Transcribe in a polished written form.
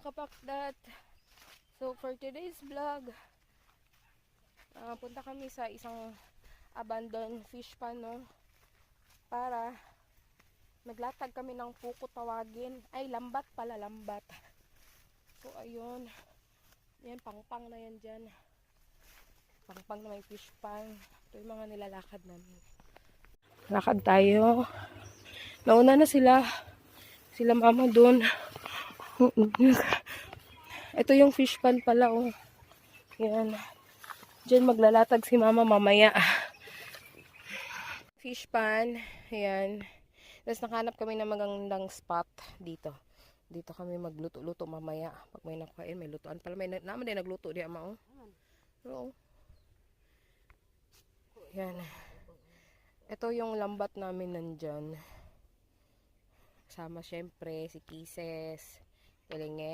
Kapakdat. So for today's vlog, punta kami sa isang abandoned fish pond, no? Para maglatag kami ng puko tawagin. Ay, lambat pala, lambat. So ayun. Yan, pangpang na yan dyan. Pangpang na may fish pond. Ito yung mga nilalakad namin. Lakad tayo. Nauna na sila. Sila mama dun. Ito yung fish pond pala, oh. Yan. Diyan maglalatag si mama mamaya. Fish pond. Yan. Tapos nakahanap kami ng magandang spot dito. Dito kami magluto-luto mamaya. Pag may nakuhain, may lutuan. Pala may naman din nagluto di ama, oh. Oo. Yan. Ito yung lambat namin nandyan. Kasama syempre si Kisses, Ilingge.